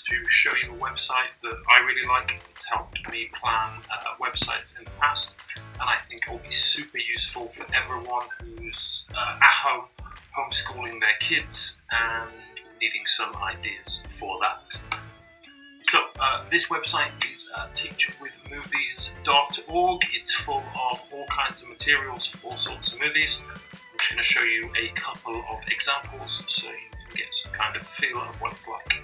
to show you a website that I really like. It's helped me plan websites in the past, and I think it will be super useful for everyone who's at home homeschooling their kids and needing some ideas for that. So this website is teachwithmovies.org. It's full of all kinds of materials for all sorts of movies. I'm just going to show you a couple of examples so you can get some kind of feel of what it's like.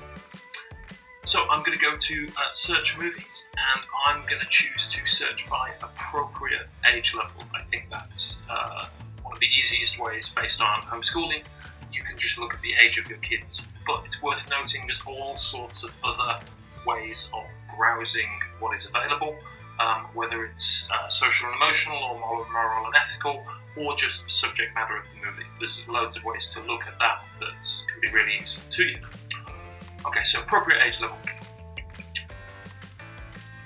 So I'm going to go to search movies, and I'm going to choose to search by appropriate age level. I think that's one of the easiest ways based on homeschooling. You can just look at the age of your kids, but it's worth noting there's all sorts of other ways of browsing what is available, whether it's social and emotional, or moral and ethical, or just the subject matter of the movie. There's loads of ways to look at that can be really useful to you. Okay, so appropriate age level.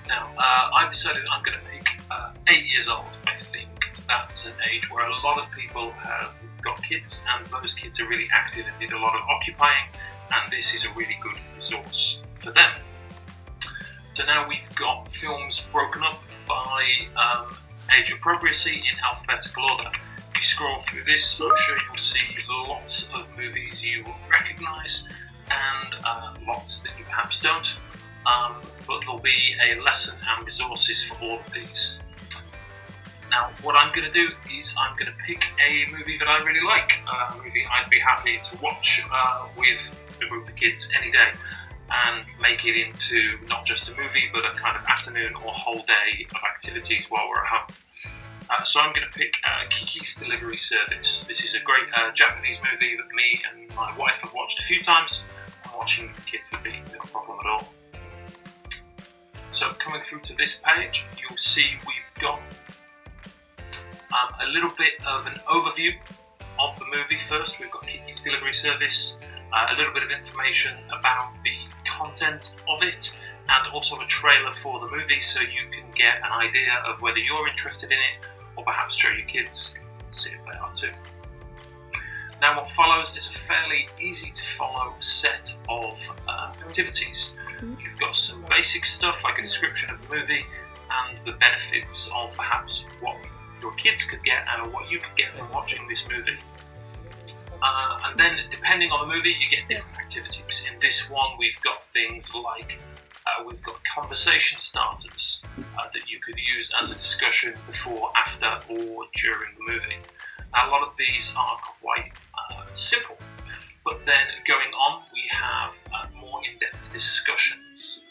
Now, I've decided I'm going to pick 8 years old. I think that's an age where a lot of people have got kids, and those kids are really active and need a lot of occupying, and this is a really good resource for them. So now we've got films broken up by age appropriacy in alphabetical order. If you scroll through this, I'm sure you'll see lots of movies you will recognise, and lots that you perhaps don't, but there'll be a lesson and resources for all of these. Now, what I'm going to do is I'm going to pick a movie that I really like, a movie I'd be happy to watch with a group of kids any day, and make it into not just a movie, but a kind of afternoon or whole day of activities while we're at home. So I'm going to pick Kiki's Delivery Service. This is a great Japanese movie that me and my wife have watched a few times, and watching the kids would be no problem at all. So coming through to this page, you'll see we've got a little bit of an overview of the movie first. We've got Kiki's Delivery Service, a little bit of information about the content of it, and also a trailer for the movie so you can get an idea of whether you're interested in it, or perhaps show your kids, see if they are too. Now what follows is a fairly easy to follow set of activities. You've got some basic stuff like a description of the movie and the benefits of perhaps what your kids could get and what you could get from watching this movie. And then depending on the movie you get different activities. In this one we've got things like we've got conversation starters that you could use as a discussion before, after or during the movie. Now a lot of these are quite simple, but then going on we have more in-depth discussions.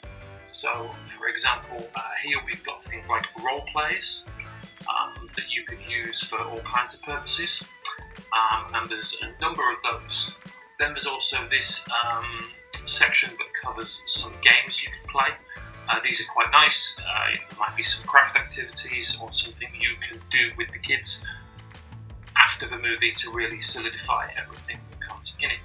So for example here we've got things like role plays that you could use for all kinds of purposes, and there's a number of those. Then there's also this section that covers some games you can play. These are quite nice. There might be some craft activities or something you can do with the kids after the movie to really solidify everything that comes in it.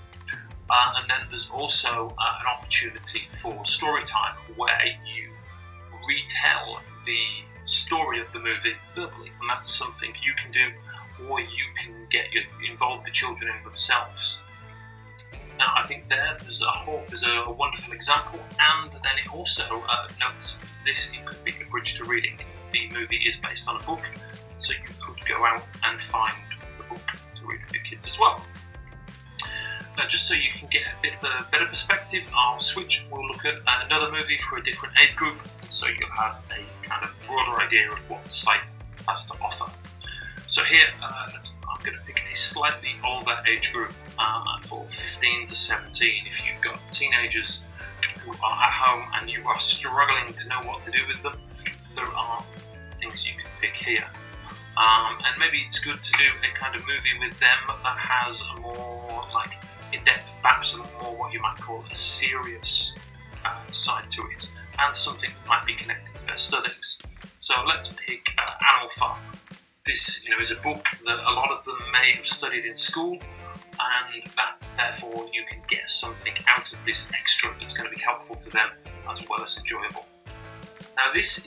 And then there's also an opportunity for story time where you retell the story of the movie verbally, and that's something you can do, or you can involve the children in themselves. Now I think there's a wonderful example, and then it also notes this, it could be a bridge to reading. The movie is based on a book, so you could go out and find the book to read with your kids as well. Now just so you can get a bit of a better perspective, we'll look at another movie for a different age group, so you'll have a kind of broader idea of what the site has to offer. So here, I'm going to pick a slightly older age group for 15 to 17. If you've got teenagers who are at home and you are struggling to know what to do with them, there are things you can pick here. And maybe it's good to do a kind of movie with them that has a more like in-depth, perhaps a more what you might call a serious side to it, and something that might be connected to their studies. So let's pick Animal Farm. This is a book that a lot of them may have studied in school, and that therefore you can get something out of this extra that's going to be helpful to them as well as enjoyable. Now this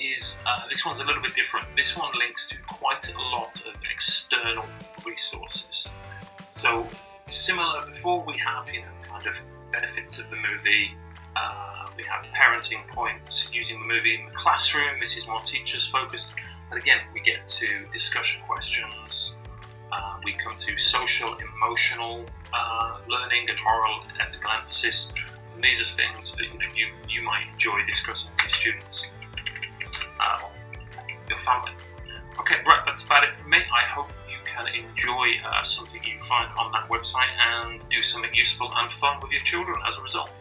one's a little bit different. This one links to quite a lot of external resources. So similar before, we have kind of benefits of the movie, We have parenting points, using the movie in the classroom. This is more teachers focused. But again, we get to discussion questions. We come to social, emotional learning and moral and ethical emphasis. And these are things that you might enjoy discussing with your students or your family. Okay, right, that's about it for me. I hope you can enjoy something you find on that website and do something useful and fun with your children as a result.